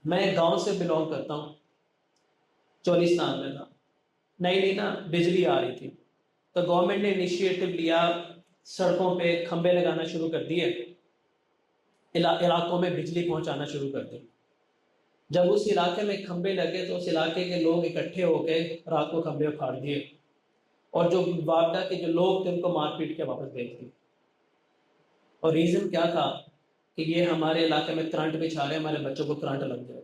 میں ایک گاؤں سے بلونگ کرتا ہوں، چولستان میں تھا، نئی نئی نا بجلی آ رہی تھی، تو گورنمنٹ نے انیشیٹو لیا، سڑکوں پہ کھمبے لگانا شروع کر دیے، علاقوں میں بجلی پہنچانا شروع کر دی۔ جب اس علاقے میں کھمبے لگے تو اس علاقے کے لوگ اکٹھے ہو کے رات کو کھمبے اکھاڑ دیے، اور جو وابڈا کے جو لوگ تھے ان کو مار پیٹ کے واپس بھیج دیے۔ اور ریزن کیا تھا کہ یہ ہمارے علاقے میں کرنٹ بچھا رہے ہیں، ہمارے بچوں کو کرنٹ لگ جائے گا۔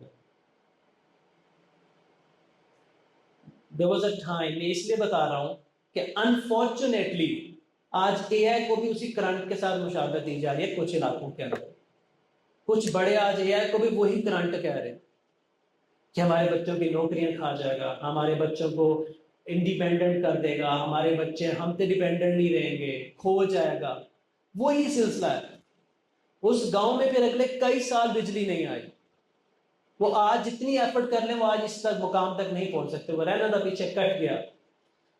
There was a time، میں اس لیے بتا رہا ہوں کہ انفارچونیٹلی آج اے آئی کو بھی اسی کرنٹ کے ساتھ مشابہت دی جا رہی ہے کچھ علاقوں کے اندر۔ کچھ بڑے آج اے آئی کو بھی وہی کرنٹ کہہ رہے ہیں کہ ہمارے بچوں کی نوکریاں کھا جائے گا، ہمارے بچوں کو انڈیپینڈنٹ کر دے گا، ہمارے بچے ہم سے ڈیپینڈنٹ نہیں رہیں گے، کھو جائے گا۔ وہی سلسلہ ہے۔ اس گاؤں میں پھر اگلے کئی سال بجلی نہیں آئی۔ وہ آج جتنی ایفرٹ کر لیں وہ آج اس تک مقام تک نہیں پہنچ سکتے، وہ رہنا تھا پیچھے کٹ گیا۔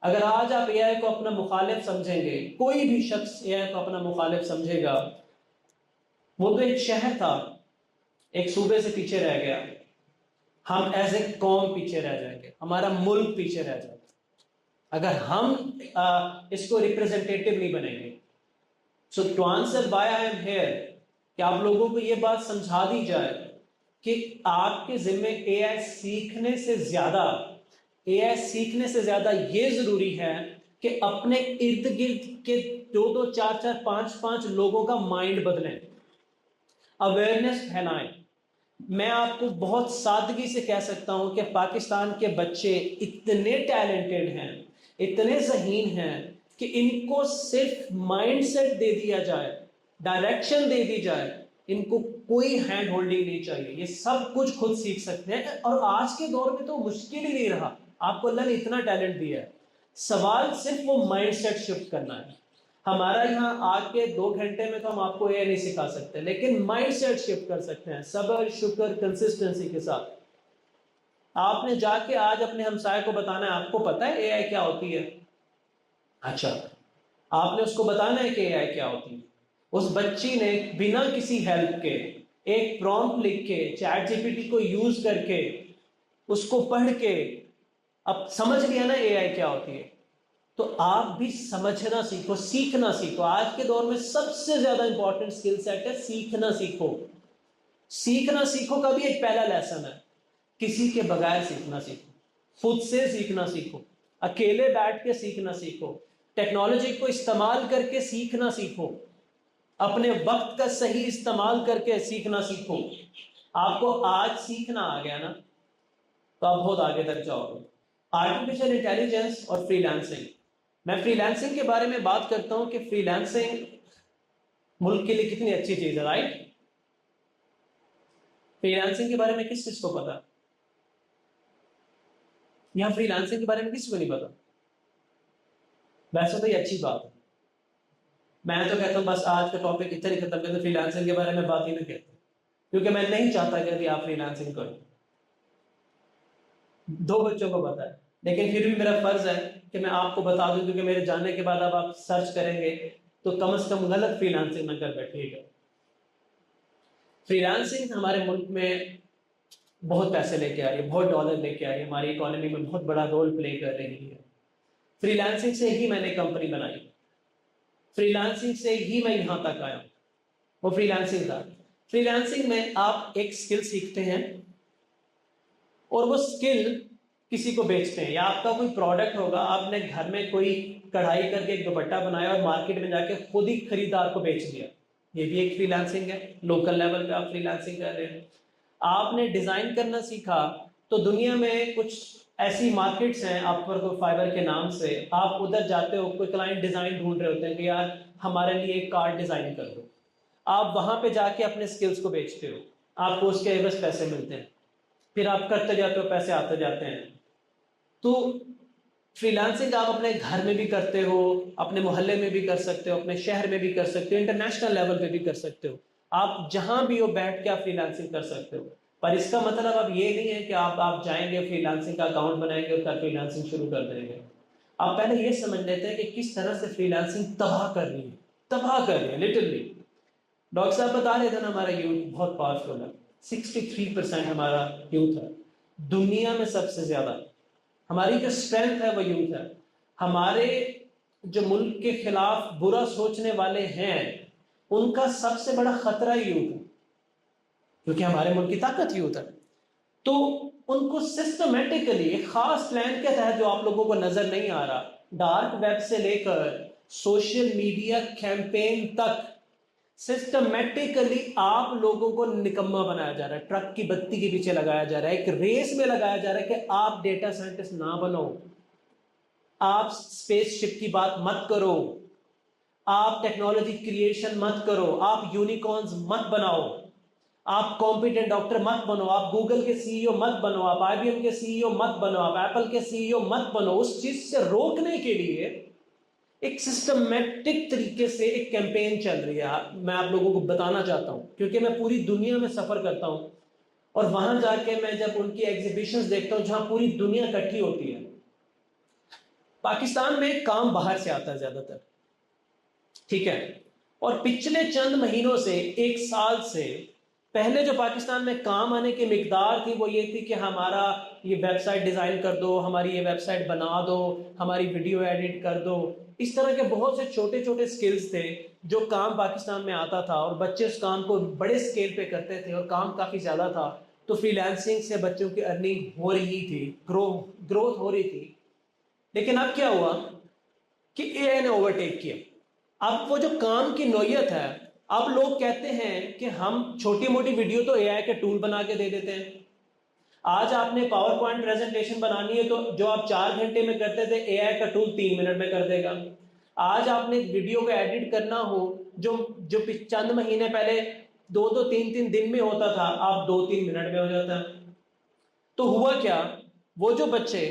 اگر آج آپ اے آئی کو اپنا مخالف سمجھیں گے، کوئی بھی شخص اے آئی کو اپنا مخالف سمجھے گا، وہ تو ایک شہر تھا، ایک صوبے سے پیچھے رہ گیا، ہم ایز اے قوم پیچھے رہ جائیں گے، ہمارا ملک پیچھے رہ جائے گا اگر ہم اس کو ریپرزینٹیٹیو نہیں بنیں گے۔ So to answer why I am here, کہ آپ لوگوں کو یہ بات سمجھا دی جائے کہ آپ کے ذمے اے آئی سیکھنے سے زیادہ یہ ضروری ہے کہ اپنے ارد گرد کے 2 4 5 5 لوگوں کا مائنڈ بدلیں، اویئرنیس پھیلائیں۔ میں آپ کو بہت سادگی سے کہہ سکتا ہوں کہ پاکستان کے بچے اتنے ٹیلنٹڈ ہیں، اتنے ذہین ہیں کہ ان کو صرف مائنڈ سیٹ دے دیا جائے، ڈائریکشن دے دی جائے، ان کو کوئی ہینڈ ہولڈنگ نہیں چاہیے، یہ سب کچھ خود سیکھ سکتے ہیں۔ اور آج کے دور میں تو مشکل ہی نہیں رہا، آپ کو اللہ نے اتنا ٹیلنٹ دیا ہے، سوال صرف وہ مائنڈ سیٹ شفٹ کرنا ہے۔ ہمارا یہاں آج کے 2 گھنٹے میں تو ہم آپ کو یہ نہیں سکھا سکتے، لیکن مائنڈ سیٹ شفٹ کر سکتے ہیں، صبر، شکر، کنسسٹنسی کے ساتھ۔ آپ نے جا کے آج اپنے ہمسائے کو بتانا ہے آپ کو پتہ ہے اے آئی کیا ہوتی ہے؟ اچھا، آپ نے اس کو بتانا ہے کہ اے آئی کیا ہوتی ہے۔ اس بچی نے بنا کسی ہیلپ کے ایک پرومپٹ لکھ کے چیٹ جی پی ٹی کو یوز کر کے اس کو پڑھ کے اب سمجھ لیا نا اے آئی کیا ہوتی ہے۔ تو آپ بھی سمجھنا سیکھو، سیکھنا سیکھو۔ آج کے دور میں سب سے زیادہ امپورٹنٹ سکل سیٹ ہے سیکھنا سیکھو۔ سیکھنا سیکھو کا بھی ایک پہلا لیسن ہے، کسی کے بغیر سیکھنا سیکھو، خود سے سیکھنا سیکھو، اکیلے بیٹھ کے سیکھنا سیکھو، ٹیکنالوجی کو استعمال کر کے سیکھنا سیکھو، اپنے وقت کا صحیح استعمال کر کے سیکھنا سیکھو۔ آپ کو آج سیکھنا آ گیا نا تو آپ بہت آگے تک جاؤ گے۔ آرٹیفیشل انٹیلیجنس اور فری لانسنگ، میں فری لانسنگ کے بارے میں بات کرتا ہوں کہ فری لانسنگ ملک کے لیے کتنی اچھی چیز ہے، رائٹ؟ فری لانسنگ کے بارے میں کس چیز کو پتا؟ یہاں فری لانسنگ کے بارے میں کس کو نہیں پتا؟ ویسے تو یہ اچھی بات ہے، میں تو کہتا ہوں بس آج کا ٹاپک اتنا ہی ختم کرتے، فری لانسنگ کے بارے میں بات ہی نہ کہتے، کیونکہ میں نہیں چاہتا کہ ابھی آپ فری لانسنگ کرو۔ 2 بچوں کو پتا ہے، لیکن پھر بھی میرا فرض ہے کہ میں آپ کو بتا دوں، کیونکہ میرے جانے کے بعد اب آپ سرچ کریں گے تو کم از کم غلط فری لانسنگ نہ کر بیٹھیے گا۔ فری لانسنگ ہمارے ملک میں بہت پیسے لے کے آ رہی ہے، بہت ڈالر لے کے آ رہی ہے، ہماری اکانومی میں بہت بڑا رول پلے کر رہی ہے۔ فری لانسنگ سے ہی میں نے کمپنی بنائی، فری لانسنگ سے ہی میں یہاں تک آیا ہوں۔ وہ فری لانسنگ تھا۔ فری لانسنگ میں آپ ایک سکل سیکھتے ہیں اور وہ سکل کسی کو بیچتے ہیں، یا آپ کا کوئی پروڈکٹ ہوگا، آپ نے گھر میں کوئی کڑھائی کر کے ایک دوپٹہ بنایا اور مارکیٹ میں جا کے خود ہی خریدار کو بیچ دیا، یہ بھی ایک فری لانسنگ ہے۔ لوکل لیول پہ آپ فری لانسنگ کر رہے ہیں۔ آپ نے ڈیزائن کرنا سیکھا تو دنیا میں کچھ ایسی مارکیٹس ہیں اپ ورک اور فائبر کے نام سے، آپ ادھر جاتے ہو، کوئی کلائنٹ ڈیزائن ڈھونڈ رہے ہوتے ہیں کہ یار ہمارے لیے ایک کارڈ ڈیزائن کر دو، آپ وہاں پہ جا کے اپنے سکلز کو بیچتے ہو، آپ کو اس کے عوض پیسے ملتے ہیں، پھر آپ کرتے جاتے ہو، پیسے آتے جاتے ہیں۔ تو فری لانسنگ آپ اپنے گھر میں بھی کرتے ہو، اپنے محلے میں بھی کر سکتے ہو، اپنے شہر میں بھی کر سکتے ہو، انٹرنیشنل لیول پہ بھی کر سکتے ہو، آپ جہاں بھی ہو بیٹھ کے آپ فری لانسنگ کر سکتے ہو۔ پر اس کا مطلب اب یہ نہیں ہے کہ آپ جائیں گے فری لانسنگ کا اکاؤنٹ بنائیں گے اور فری لانسنگ شروع کر دیں گے۔ آپ پہلے یہ سمجھ لیتے ہیں کہ کس طرح سے فری لانسنگ تباہ کر رہی ہے، تباہ کر رہی ہے لٹرلی۔ ڈاکٹر صاحب بتا رہے تھے نا ہمارا یوتھ بہت پاورفل ہے، 63% ہمارا یوتھ ہے. دنیا میں سب سے زیادہ ہماری جو اسٹرینتھ ہے وہ یوتھ ہے. ہمارے جو ملک کے خلاف برا سوچنے والے ہیں ان کا سب سے بڑا خطرہ یوتھ ہے, کیونکہ ہمارے ملک کی طاقت یوتھ ہے. تو ان کو سسٹمیٹکلی ایک خاص پلان کے تحت جو آپ لوگوں کو نظر نہیں آ رہا, ڈارک ویب سے لے کر سوشل میڈیا کیمپین تک سسٹمیٹکلی آپ لوگوں کو نکما بنایا جا رہا ہے, ٹرک کی بتی کے پیچھے لگایا جا رہا ہے, ایک ریس میں لگایا جا رہا ہے کہ آپ ڈیٹا سائنٹسٹ نہ بنو, آپ اسپیس شپ کی بات مت کرو, آپ ٹیکنالوجی کریشن مت کرو, آپ یونیکارنز مت بناؤ, آپ کمپیٹنٹ ڈاکٹر مت بنو, آپ گوگل کے سی ای او مت بنو, آپ آئی بی ایم کے سی ای او مت بنو, آپ ایپل کے سی ای او مت بنو. اس چیز سے روکنے کے لیے ایک سسٹمیٹک طریقے سے ایک کیمپین چل رہی ہے. میں آپ لوگوں کو بتانا چاہتا ہوں کیونکہ میں پوری دنیا میں سفر کرتا ہوں اور وہاں جا کے میں جب ان کی ایگزیبیشنز دیکھتا ہوں جہاں پوری دنیا اکٹھی ہوتی ہے. پاکستان میں کام باہر سے آتا ہے زیادہ تر, ٹھیک ہے, اور پچھلے چند مہینوں سے ایک سال سے پہلے جو پاکستان میں کام آنے کی مقدار تھی وہ یہ تھی کہ ہمارا یہ ویب سائٹ ڈیزائن کر دو, ہماری یہ ویب سائٹ بنا دو, ہماری ویڈیو ایڈٹ کر دو. اس طرح کے بہت سے چھوٹے چھوٹے سکلز تھے جو کام پاکستان میں آتا تھا اور بچے اس کام کو بڑے سکیل پہ کرتے تھے اور کام کافی زیادہ تھا. تو فری لانسنگ سے بچوں کی ارننگ ہو رہی تھی, گروتھ ہو رہی تھی. لیکن اب کیا ہوا کہ اے آئی نے اوورٹیک کیا. اب وہ جو کام کی نوعیت ہے, اب لوگ کہتے ہیں کہ ہم چھوٹی موٹی ویڈیو تو اے آئی کے ٹول بنا کے دے دیتے ہیں. آج آپ نے پاور پوائنٹ پریزنٹیشن بنانی ہے تو جو آپ 4 گھنٹے میں کرتے تھے اے آئی کا ٹول 3 منٹ میں کر دے گا. آج آپ نے ویڈیو کو ایڈٹ کرنا ہو جو چند مہینے پہلے 2-3 دن میں ہوتا تھا, آپ 2-3 منٹ میں ہو جاتا ہے. تو ہوا کیا, وہ جو بچے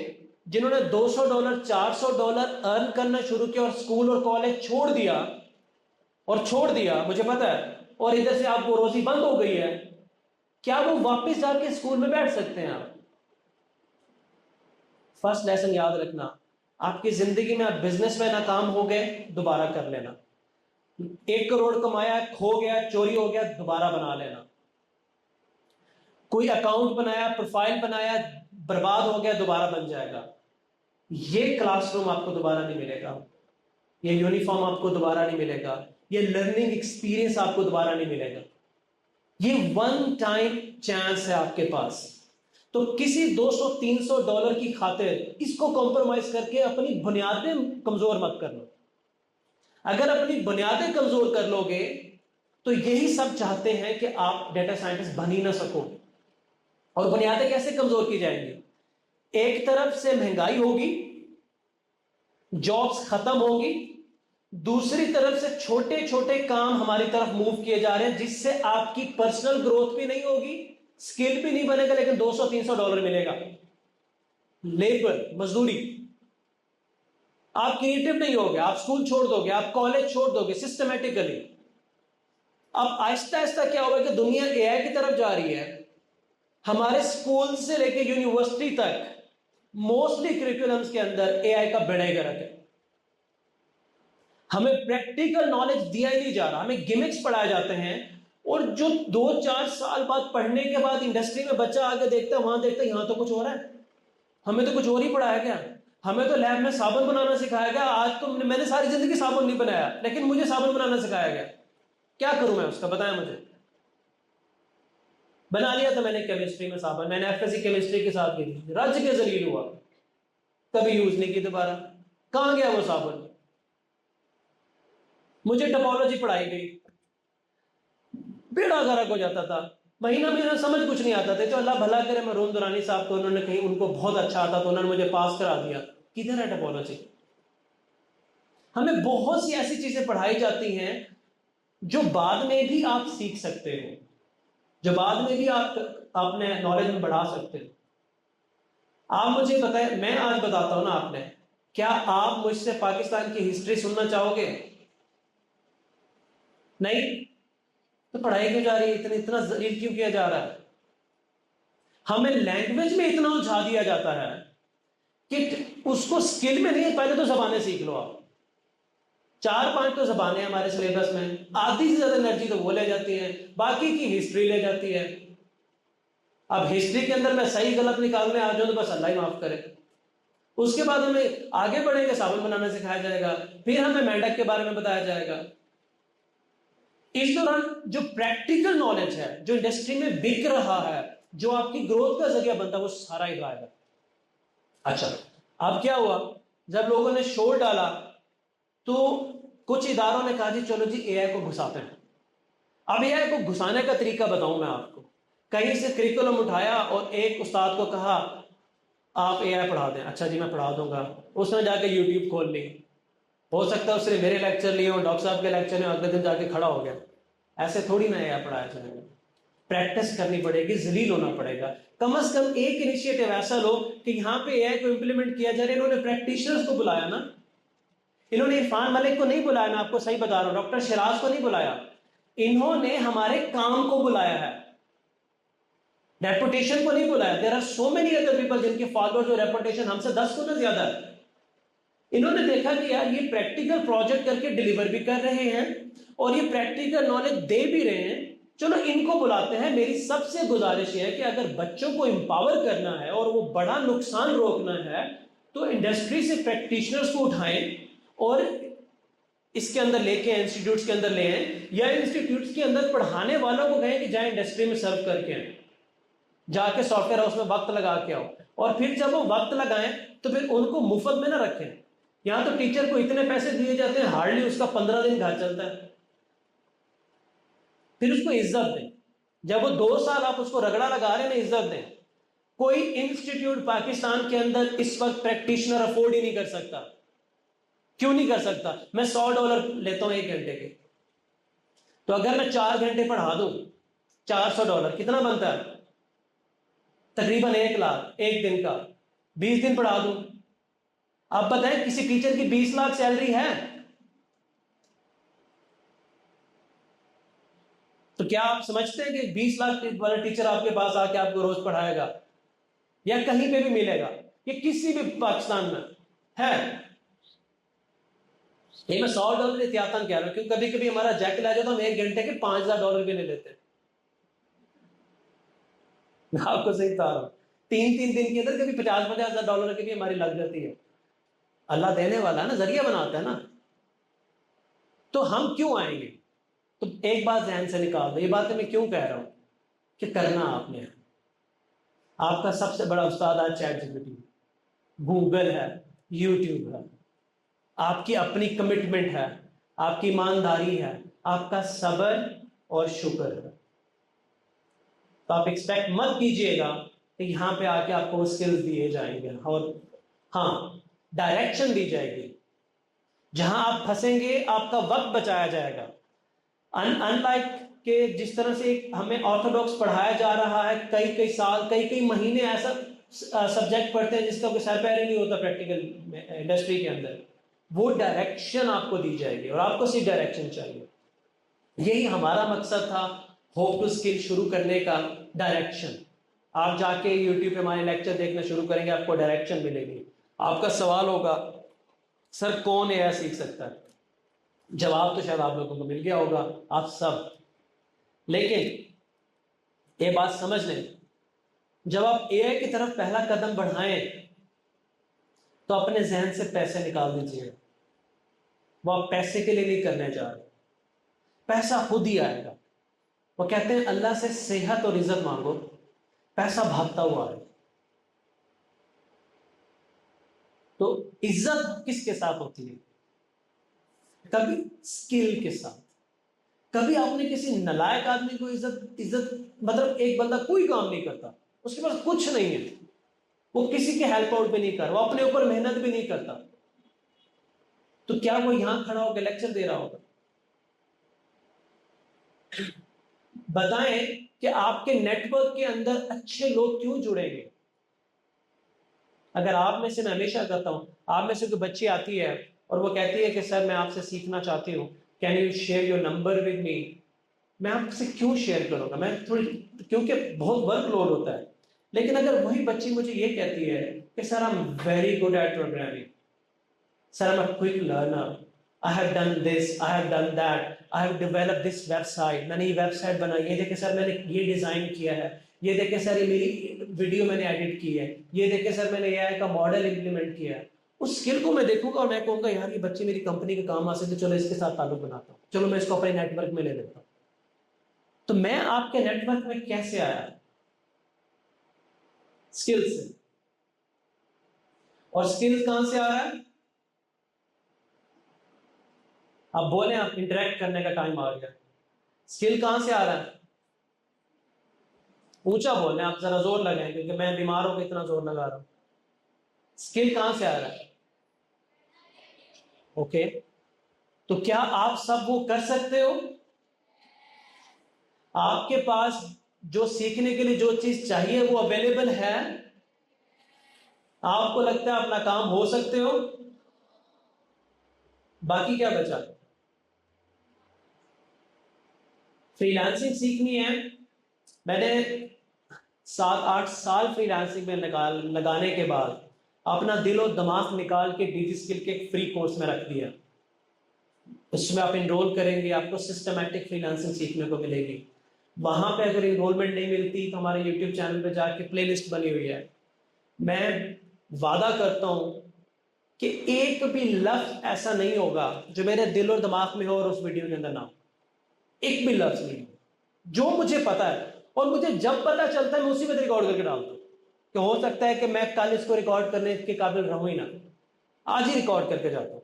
جنہوں نے $200 $400 ارن کرنا شروع کیا اور اسکول اور کالج چھوڑ دیا, مجھے پتا ہے, اور ادھر سے آپ کو روزی بند ہو گئی ہے, کیا وہ واپس جا کے اسکول میں بیٹھ سکتے ہیں؟ آپ فرسٹ لیسن یاد رکھنا, آپ کی زندگی میں آپ بزنس میں ناکام ہو گئے, دوبارہ کر لینا. 1 کروڑ کمایا, کھو گیا, چوری ہو گیا, دوبارہ بنا لینا. کوئی اکاؤنٹ بنایا, پروفائل بنایا, برباد ہو گیا, دوبارہ بن جائے گا. یہ کلاس روم آپ کو دوبارہ نہیں ملے گا, یہ یونیفارم آپ کو دوبارہ نہیں ملے گا, یہ لرننگ ایکسپیرینس آپ کو دوبارہ نہیں ملے گا. یہ ون ٹائم چانس ہے آپ کے پاس. تو کسی $200-300 کی خاطر اس کو کمپرومائز کر کے اپنی بنیادیں کمزور مت کرنا. اگر اپنی بنیادیں کمزور کر لو گے تو یہی سب چاہتے ہیں کہ آپ ڈیٹا سائنٹسٹ بن ہی نہ سکو. اور بنیادیں کیسے کمزور کی جائیں گی؟ ایک طرف سے مہنگائی ہوگی, جابس ختم ہوگی, دوسری طرف سے چھوٹے چھوٹے کام ہماری طرف موو کیے جا رہے ہیں جس سے آپ کی پرسنل گروتھ بھی نہیں ہوگی, سکل بھی نہیں بنے گا, لیکن $200-300 ملے گا. لیبر, مزدوری. آپ کریٹو نہیں ہوگے, آپ اسکول چھوڑ دو گے, آپ کالج چھوڑ دو گے سسٹمیٹکلی. اب آہستہ آہستہ کیا ہوگا کہ دنیا اے آئی کی طرف جا رہی ہے. ہمارے اسکول سے لے کے یونیورسٹی تک موسٹلی کریکولمس کے اندر اے آئی کا بیڑا گرک ہے. ہمیں پریکٹیکل نالج دیا ہی نہیں جا رہا, ہمیں گیمکس پڑھائے جاتے ہیں, اور جو 2-4 سال بعد پڑھنے کے بعد انڈسٹری میں بچہ آگے دیکھتا ہے, وہاں دیکھتا ہے یہاں تو کچھ ہو رہا ہے, ہمیں تو کچھ اور ہی پڑھایا گیا, ہمیں تو لیب میں صابن بنانا سکھایا گیا. آج تو میں نے ساری زندگی صابن نہیں بنایا, لیکن مجھے صابن بنانا سکھایا گیا. کیا کروں میں اس کا, بتائیں مجھے. بنا لیا تھا میں نے کیمسٹری میں صابن, میں نے ایف ایس سی کیمسٹری کے ساتھ کی, رج کے ذلیل ہوا, کبھی یوز نہیں کی دوبارہ. کہاں گیا وہ صابن؟ مجھے ٹپولوجی پڑھائی گئی, بیڑا غرق ہو جاتا تھا, مہینہ سمجھ کچھ نہیں آتا تھا. تو اللہ بھلا کرے, مرحوم درانی صاحب کو انہوں نے کہیں ان کو بہت اچھا آتا تو انہوں نے مجھے پاس کرا دیا. کدھر ہے ٹپولوجی؟ ہمیں بہت سی ایسی چیزیں پڑھائی جاتی ہیں جو بعد میں بھی آپ سیکھ سکتے ہو, جو بعد میں بھی آپ اپنے نالج میں بڑھا سکتے ہو. آپ مجھے بتائیں, میں آج بتاتا ہوں نا آپ نے, کیا آپ مجھ سے پاکستان کی ہسٹری سننا چاہو گے؟ نہیں. تو پڑھائی کیوں جا رہی ہے, اتنا ذلیل کیوں کیا جا رہا ہے؟ ہمیں لینگویج میں اتنا الجھا دیا جاتا ہے کہ اس کو سکل میں نہیں, پہلے تو زبانیں سیکھ لو. آپ 4-5 تو زبانیں ہمارے سلیبس میں, آدھی سے زیادہ انرجی تو وہ لے جاتی ہے, باقی کی ہسٹری لے جاتی ہے. اب ہسٹری کے اندر میں صحیح غلط نکالنے آ جاؤں تو بس اللہ ہی معاف کرے. اس کے بعد ہمیں آگے بڑھیں گے، صابن بنانا سکھایا جائے گا، پھر ہمیں مینڈک کے بارے میں بتایا جائے گا. اس دوران جو پریکٹیکل نالج ہے، جو انڈسٹری میں بک رہا ہے، جو آپ کی گروتھ کا ذریعہ بنتا ہے، وہ سارا ہی غائب ہے. اچھا اب کیا ہوا، جب لوگوں نے شور ڈالا تو کچھ اداروں نے کہا جی چلو جی اے آئی کو گھساتے ہیں. اب اے آئی کو گھسانے کا طریقہ بتاؤں میں آپ کو. کہیں سے کریکولم اٹھایا اور ایک استاد کو کہا آپ اے آئی پڑھا دیں. اچھا جی میں پڑھا دوں گا. اس نے جا کے یوٹیوب کھول لی. ہو سکتا ہے اس نے میرے لیکچر لیے ہوں، ڈاکٹر صاحب کے لیکچر لیے، اگلے دن جا کے کھڑا ہو گیا. ایسے تھوڑی نہ اے آئی پڑھایا جائے گا. پریکٹس کرنی پڑے گی، ذلیل ہونا پڑے گا. کم از کم ایک انیشیٹو ایسا لو کہ یہاں پہ اے آئی کو امپلیمنٹ کیا جائے. انہوں نے پریکٹیشنرز کو بلایا نا، انہوں نے عرفان ملک کو نہیں بلایا، میں آپ کو صحیح بتا رہا ہوں، ڈاکٹر شیراز کو نہیں بلایا. انہوں نے ہمارے کام کو بلایا ہے، ریپوٹیشن کو نہیں بلایا. There are so many other people جن کے فالوورز اور ریپوٹیشن ہم سے 10 گنا زیادہ ہے. انہوں نے دیکھا کہ یار یہ پریکٹیکل پروجیکٹ کر کے ڈیلیور بھی کر رہے ہیں اور یہ پریکٹیکل نالج دے بھی رہے ہیں، چلو ان کو بلاتے ہیں. میری سب سے گزارش یہ ہے کہ اگر بچوں کو امپاور کرنا ہے اور وہ بڑا نقصان روکنا ہے تو انڈسٹری سے پریکٹیشنرز کو اٹھائیں اور اس کے اندر لے کے انسٹیٹیوٹس کے اندر لے آئیں، یا انسٹیٹیوٹس کے اندر پڑھانے والوں کو کہیں کہ جائیں انڈسٹری میں سرو کر کے آئیں، جا کے سافٹ ویئر ہاؤس میں وقت لگا کے آؤ. اور پھر جب وہ وقت لگائیں تو پھر ان کو مفت میں نہ رکھیں. یہاں تو ٹیچر کو اتنے پیسے دیے جاتے ہیں، ہارڈلی اس کا 15 دن گھر چلتا ہے. پھر اس کو عزت دیں. جب وہ 2 سال آپ اس کو رگڑا لگا رہے ہیں، عزت دیں. کوئی انسٹیٹیوٹ پاکستان کے اندر اس وقت پریکٹیشنر افورڈ ہی نہیں کر سکتا. کیوں نہیں کر سکتا؟ میں $100 لیتا ہوں 1 گھنٹے کے. تو اگر میں 4 گھنٹے پڑھا دوں، $400 کتنا بنتا ہے؟ تقریباً 1 لاکھ ایک دن کا. 20 دن پڑھا دوں. آپ بتائیں کسی ٹیچر کی 20 لاکھ سیلری ہے؟ تو کیا آپ سمجھتے ہیں کہ 20 لاکھ والا ٹیچر آپ کے پاس آ کے آپ کو روز پڑھائے گا یا کہیں پہ بھی ملے گا؟ یہ کسی بھی پاکستان میں ہے؟ یہ میں $100 احتیاطاً کہہ رہا ہوں، کیونکہ کبھی کبھی ہمارا جیک لے جاتا، ہم 1 گھنٹے کے $5000 بھی لے لیتے ہیں. میں آپ کو صحیح بتا رہا ہوں، 3 دن کے اندر کبھی $50,000 کی بھی ہماری لگ جاتی ہے. اللہ دینے والا ہے نا، ذریعہ بناتا ہے نا. تو ہم کیوں آئیں گے؟ تو ایک بات ذہن سے نکال دو، یہ باتیں میں کیوں کہہ رہا ہوں کہ کرنا آپ نے. آپ کا سب سے بڑا استاد آج chat G P T, Google ہے، یوٹیوب ہے. آپ کی اپنی کمٹمنٹ ہے، آپ کی ایمانداری ہے، آپ کا صبر اور شکر ہے. تو آپ ایکسپیکٹ مت کیجئے گا کہ یہاں پہ آ کے آپ کو وہ سکلز دیے جائیں گے، اور ہاں ڈائریکشن دی جائے گی. جہاں آپ پھنسیں گے آپ کا وقت بچایا جائے گا. ان لائک کہ جس طرح سے ہمیں آرتھوڈاکس پڑھایا جا رہا ہے، کئی سال کئی مہینے ایسا سبجیکٹ پڑھتے ہیں جس کا کوئی سر پیر ہی نہیں ہوتا پریکٹیکل انڈسٹری کے اندر. وہ ڈائریکشن آپ کو دی جائے گی اور آپ کو صرف ڈائریکشن چاہیے. یہی ہمارا مقصد تھا ہوپ ٹو اسکل شروع کرنے کا، ڈائریکشن. آپ جا کے یوٹیوب پہ ہمارے لیکچر دیکھنا شروع کریں گے، آپ کو ڈائریکشن ملے گی. آپ کا سوال ہوگا سر کون اے آئی سیکھ سکتا ہے؟ جواب تو شاید آپ لوگوں کو مل گیا ہوگا، آپ سب. لیکن یہ بات سمجھ لیں، جب آپ اے آئی کی طرف پہلا قدم بڑھائیں تو اپنے ذہن سے پیسے نکال دیجیے. وہ آپ پیسے کے لیے نہیں کرنے جا رہے، پیسہ خود ہی آئے گا. وہ کہتے ہیں اللہ سے صحت اور عزت مانگو، پیسہ بھاگتا ہوا آئے. تو عزت کس کے ساتھ ہوتی ہے؟ کبھی اسکل کے ساتھ. کبھی آپ نے کسی نالائق آدمی کو عزت مطلب ایک بندہ کوئی کام نہیں کرتا، اس کے پاس کچھ نہیں ہے، وہ کسی کے ہیلپ آؤٹ بھی نہیں کر رہا، وہ اپنے اوپر محنت بھی نہیں کرتا، تو کیا وہ یہاں کھڑا ہو کے لیکچر دے رہا ہوگا؟ بتائیں کہ آپ کے نیٹ ورک کے اندر اچھے لوگ کیوں جڑیں گے؟ اگر آپ میں سے، میں ہمیشہ کہتا ہوں، آپ میں سے کوئی بچی آتی ہے اور وہ کہتی ہے کہ سر میں آپ سے سیکھنا چاہتی ہوں، can you share your number with me? میں آپ سے کیوں شیئر کروں گا؟ میں کیونکہ بہت ورک لوڈ ہوتا ہے. لیکن اگر وہی بچی مجھے یہ کہتی ہے کہ sir I am very good at programming, sir I am a quick learner, I have done this, I have done that, I have developed this website، میں نے یہ ویب سائٹ بنائی ہے، دیکھیں سر میں نے یہ ڈیزائن کیا ہے، یہ دیکھیں سر یہ میری ویڈیو میں نے ایڈٹ کی ہے، یہ دیکھیں سر میں نے AI کا ماڈل امپلیمنٹ کیا ہے. اس اسکل کو میں دیکھوں گا اور میں کہوں گا یار یہ بچے میری کمپنی کے کام آ سکتے، چلو اس کے ساتھ تعلق بناتا ہوں، چلو میں اس کو اپنے نیٹ ورک میں لے لیتا ہوں. تو میں آپ کے نیٹ ورک میں کیسے آیا؟ اسکل سے. اور اسکل کہاں سے آ رہا ہے؟ آپ بولیں، آپ انٹریکٹ کرنے کا ٹائم آ گیا. اسکل کہاں سے آ رہا ہے؟ اونچا بولیں، آپ ذرا زور لگائیں کیونکہ میں بیمار ہوں کہ اتنا زور لگا رہا ہوں. اسکل کہاں سے آ رہا ہے؟ اوکے، تو کیا آپ سب وہ کر سکتے ہو؟ آپ کے پاس جو سیکھنے کے لیے جو چیز چاہیے وہ اویلیبل ہے؟ آپ کو لگتا ہے اپنا کام ہو سکتے ہو؟ باقی کیا بچا؟ فری لانسنگ سیکھنی ہے. میں نے 7-8 سال فری لانسنگ میں لگانے کے بعد اپنا دل و دماغ نکال کے ڈیجی اسکل کے فری کورس میں رکھ دیا. اس میں آپ انرول کریں گے، آپ کو سسٹمیٹک فری لانسنگ سیکھنے کو ملے گی. وہاں پہ اگر انرولمنٹ نہیں ملتی تو ہمارے یوٹیوب چینل پہ جا کے پلے لسٹ بنی ہوئی ہے. میں وعدہ کرتا ہوں کہ ایک بھی لفظ ایسا نہیں ہوگا جو میرے دل اور دماغ میں ہو اور اس ویڈیو کے اندر نہ ہو. ایک بھی لفظ نہیں، جو مجھے پتا ہے. اور مجھے جب پتا چلتا ہے میں اسی وقت ریکارڈ کر کے ڈالتا ہوں کہ ہو سکتا ہے کہ میں کل اس کو ریکارڈ کرنے کے قابل رہوں ہی نہ، آج ہی ریکارڈ کر کے جاتا ہوں.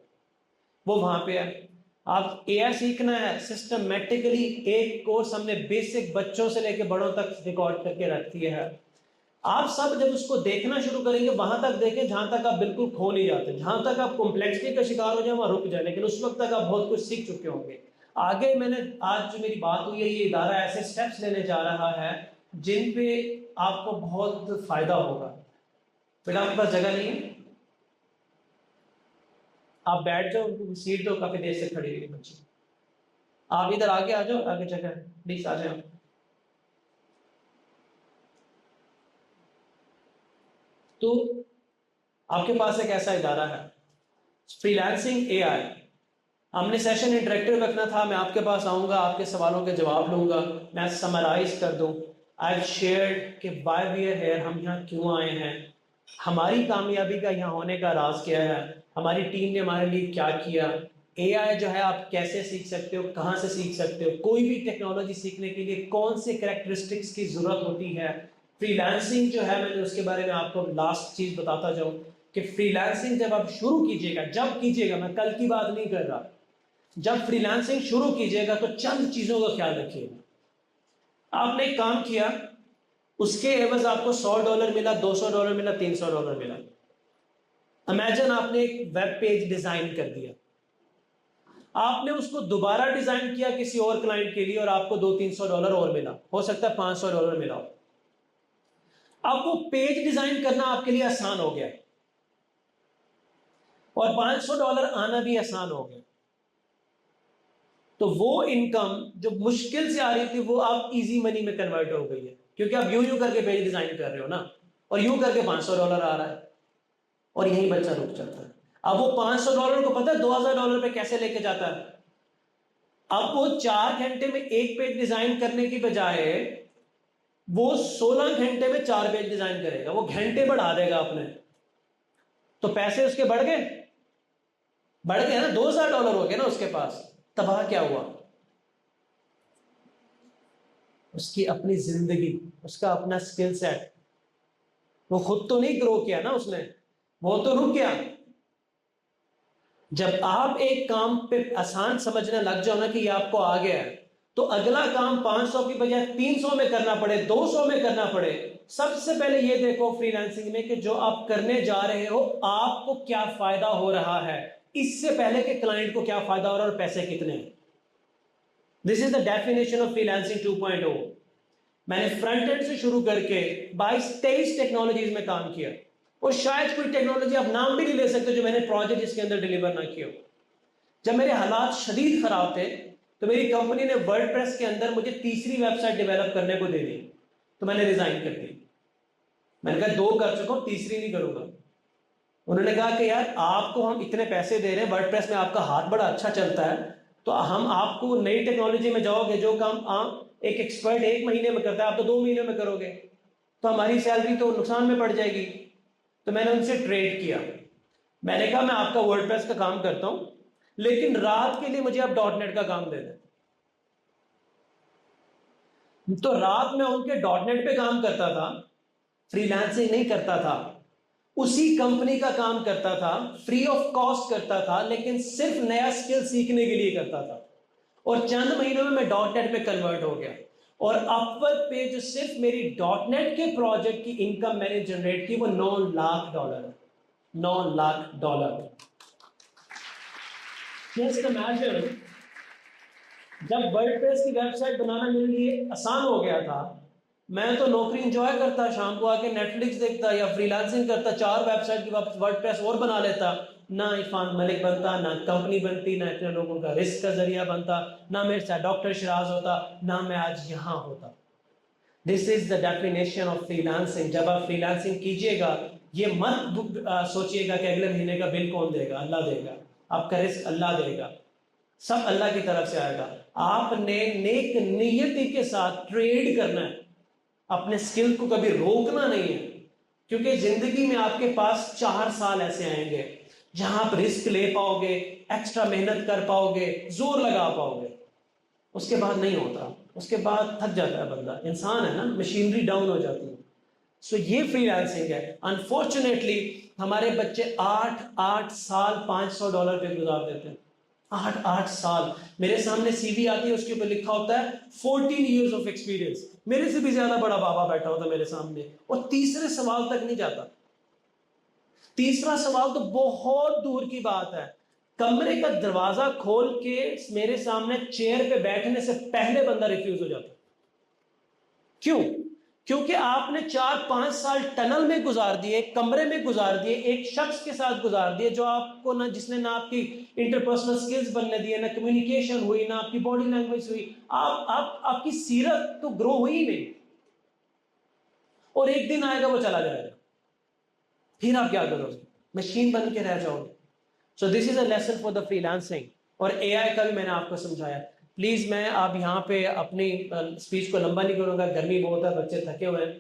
وہ وہاں پہ ہے. آپ AI سیکھنا ہے سسٹمیٹکلی، ایک کورس ہم نے بیسک بچوں سے لے کے بڑوں تک ریکارڈ کر کے رکھ دیا ہے. آپ سب جب اس کو دیکھنا شروع کریں گے وہاں تک دیکھیں جہاں تک آپ بالکل کھو نہیں جاتے، جہاں تک آپ کمپلیکسٹی کا شکار ہو جائیں وہاں رک جائیں، لیکن اس وقت تک آپ بہت کچھ سیکھ چکے ہوں گے. آگے میں نے آج جو میری بات ہوئی ہے، یہ ادارہ ایسے سٹیپس لینے جا رہا ہے جن پہ آپ کو بہت فائدہ ہوگا. بیٹا آپ کے پاس جگہ نہیں ہے، آپ بیٹھ جاؤ، ان کو سیٹ دو، کافی دیر سے کھڑی ہوئی بچی. آپ ادھر آگے آ جاؤ، آگے جگہ پلیز آ جاؤ. تو آپ کے پاس ایک ایسا ادارہ ہے فری لانسنگ AI. ہم نے سیشن انٹریکٹیو رکھنا تھا، میں آپ کے پاس آؤں گا، آپ کے سوالوں کے جواب لوں گا، میں سمرائز کر دوں. I've shared کہ why we are here، ہم یہاں کیوں آئے ہیں، ہماری کامیابی کا یہاں ہونے کا راز کیا ہے، ہماری ٹیم نے ہمارے لیے کیا کیا. AI جو ہے آپ کیسے سیکھ سکتے ہو، کہاں سے سیکھ سکتے ہو، کوئی بھی ٹیکنالوجی سیکھنے کے لیے کون سے کریکٹرسٹکس کی ضرورت ہوتی ہے. فری لانسنگ جو ہے میں نے اس کے بارے میں آپ کو لاسٹ چیز بتاتا جاؤں کہ فری لانسنگ جب آپ شروع کیجئے گا، جب کیجئے گا، میں کل کی بات نہیں کر رہا، جب فری لانسنگ شروع کیجئے گا تو چند چیزوں کا خیال رکھیے گا. آپ نے ایک کام کیا، اس کے عوض آپ کو $100 ملا، $200 ملا، $300 ملا. امیجن آپ نے ایک ویب پیج ڈیزائن کر دیا، آپ نے اس کو دوبارہ ڈیزائن کیا کسی اور کلائنٹ کے لیے اور آپ کو $200-300 اور ملا، ہو سکتا ہے $500 ملا ہو. اب وہ پیج ڈیزائن کرنا آپ کے لیے آسان ہو گیا اور $500 آنا بھی آسان ہو گیا. تو وہ انکم جو مشکل سے آ رہی تھی وہ آپ ایزی منی میں کنورٹ ہو گئی ہے، کیونکہ آپ یوں کر کے پیج ڈیزائن کر رہے ہو نا، اور یوں کر کے $500 آ رہا ہے اور یہیں بچہ رک جاتا ہے. اب وہ $500 کو پتہ ہے $2000 پہ کیسے لے کے جاتا ہے. اب وہ 4 گھنٹے میں ایک پیج ڈیزائن کرنے کی بجائے وہ 16 گھنٹے میں 4 پیج ڈیزائن کرے گا، وہ گھنٹے بڑھا دے گا اپنے. تو پیسے اس کے بڑھ گئے نا، $2000 ہو گئے نا اس کے پاس. تباہ کیا ہوا؟ اس کی اپنی زندگی، اس کا اپنا سکل سیٹ. وہ خود تو نہیں گرو کیا نا اس نے، وہ تو رک گیا. جب آپ ایک کام پہ آسان سمجھنے لگ جاؤ نا کہ یہ آپ کو آ گیا ہے، تو اگلا کام 500 کی بجائے 300 میں کرنا پڑے، 200 میں کرنا پڑے. سب سے پہلے یہ دیکھو فری لانسنگ میں کہ جو آپ کرنے جا رہے ہو آپ کو کیا فائدہ ہو رہا ہے، اس سے پہلے کہ کلائنٹ کو کیا فائدہ ہو رہا ہے اور پیسے کتنے ہیں. This is the definition of freelancing 2.0. میں نے فرنٹ اینڈ سے شروع کر کے 22-23 ٹیکنالوجیز میں کام کیا، اور شاید کوئی ٹیکنالوجی آپ نام بھی نہیں لے سکتے جو میں نے پروجیکٹ اس کے اندر ڈیلیور نہ کیا. جب میرے حالات شدید خراب تھے تو میری کمپنی نے ورڈ پریس کے اندر مجھے تیسری ویب سائٹ ڈیولپ کرنے کو دے دی، تو میں نے ریزائن کر دی. میں نے کہا 2 کر چکا ہوں، تیسری نہیں کروں گا. انہوں نے کہا کہ یار آپ کو ہم اتنے پیسے دے رہے ہیں، ورڈ پریس میں آپ کا ہاتھ بڑا اچھا چلتا ہے، تو ہم آپ کو نئی ٹیکنالوجی میں جاؤ گے، جو کام آپ ایک ایکسپرٹ 1 مہینے میں کرتا ہے آپ تو 2 مہینے میں کرو گے. تو ہماری سیلری تو نقصان میں پڑ جائے گی. تو میں نے ان سے ٹریڈ کیا. میں نے کہا میں آپ کا ورڈ پریس کا کام کرتا ہوں لیکن رات کے لیے مجھے آپ ڈاٹ نیٹ کا کام دے دیں. تو رات میں ان کے ڈاٹ نیٹ پہ کام کرتا تھا, فری لانسنگ نہیں کرتا تھا, اسی کمپنی کا کام کرتا تھا, فری آف کاسٹ کرتا تھا, لیکن صرف نیا سکل سیکھنے کے لیے کرتا تھا. اور چند مہینوں میں ڈاٹ نیٹ پہ کنورٹ ہو گیا. اور اپ ورک پہ جو صرف میری ڈاٹ نیٹ کے پروجیکٹ کی انکم میں نے جنریٹ کی وہ $9 لاکھ ہے. $9 لاکھ. جسٹ امیجن, جب ورڈ پریس کی ویب سائٹ بنانا میرے لیے آسان ہو گیا تھا, میں تو نوکری انجوائے کرتا, شام کو آ کے نیٹ فلکس دیکھتا یا فری لانسنگ کرتا, 4 ویب سائٹ کی ورڈ پریس اور بنا لیتا. نہ عرفان ملک بنتا, نہ کمپنی بنتی, نہ اتنے لوگوں کا رزق کا ذریعہ بنتا, نہ میرے ساتھ ڈاکٹر شراز ہوتا, نہ میں آج یہاں ہوتا. This is the definition of freelancing. جب آپ فری لانسنگ کیجیے گا یہ مت سوچیے گا کہ اگلے مہینے کا بل کون دے گا, اللہ دے گا. آپ کا رزق اللہ دے گا, سب اللہ کی طرف سے آئے گا. آپ نے نیک نیتی کے ساتھ ٹریڈ کرنا ہے, اپنے سکل کو کبھی روکنا نہیں ہے, کیونکہ زندگی میں آپ کے پاس 4 سال ایسے آئیں گے جہاں آپ رسک لے پاؤ گے, ایکسٹرا محنت کر پاؤ گے, زور لگا پاؤ گے. اس کے بعد نہیں ہوتا, اس کے بعد تھک جاتا ہے بندہ. انسان ہے نا, مشینری ڈاؤن ہو جاتی ہے. سو یہ فری لانسنگ ہے. انفارچونیٹلی ہمارے بچے 8 سال $500 پہ گزار دیتے ہیں. 8 سال. میرے سامنے سی وی آتی ہے, اس کے اوپر لکھا ہوتا ہے 14 years of experience. میرے سے بھی زیادہ بڑا بابا بیٹھا ہوتا ہے میرے سامنے, اور تیسرے سوال تک نہیں جاتا. تیسرا سوال تو بہت دور کی بات ہے. کمرے کا دروازہ کھول کے میرے سامنے چیئر پہ بیٹھنے سے پہلے بندہ ریفیوز ہو جاتا. کیوں؟ کیونکہ آپ نے 4-5 سال ٹنل میں گزار دیے, کمرے میں گزار دیے, ایک شخص کے ساتھ گزار دیے جو آپ کو جس نے نہ آپ کی انٹرپرسنل سکلز بننے دیے, نہ کمیونیکیشن ہوئی, نہ آپ کی باڈی لینگویج ہوئی. آپ کی سیرت تو گرو ہوئی نہیں. اور ایک دن آئے گا وہ چلا جائے گا, پھر آپ کیا کرو گے؟ مشین بن کے رہ جاؤ گے. So this is a lesson for the freelancing. اور اے آئی کا بھی میں نے آپ کو سمجھایا. پلیز میں آپ یہاں پہ اپنی اسپیچ کو لمبا نہیں کروں گا, گرمی بہت ہے, بچے تھکے ہوئے ہیں.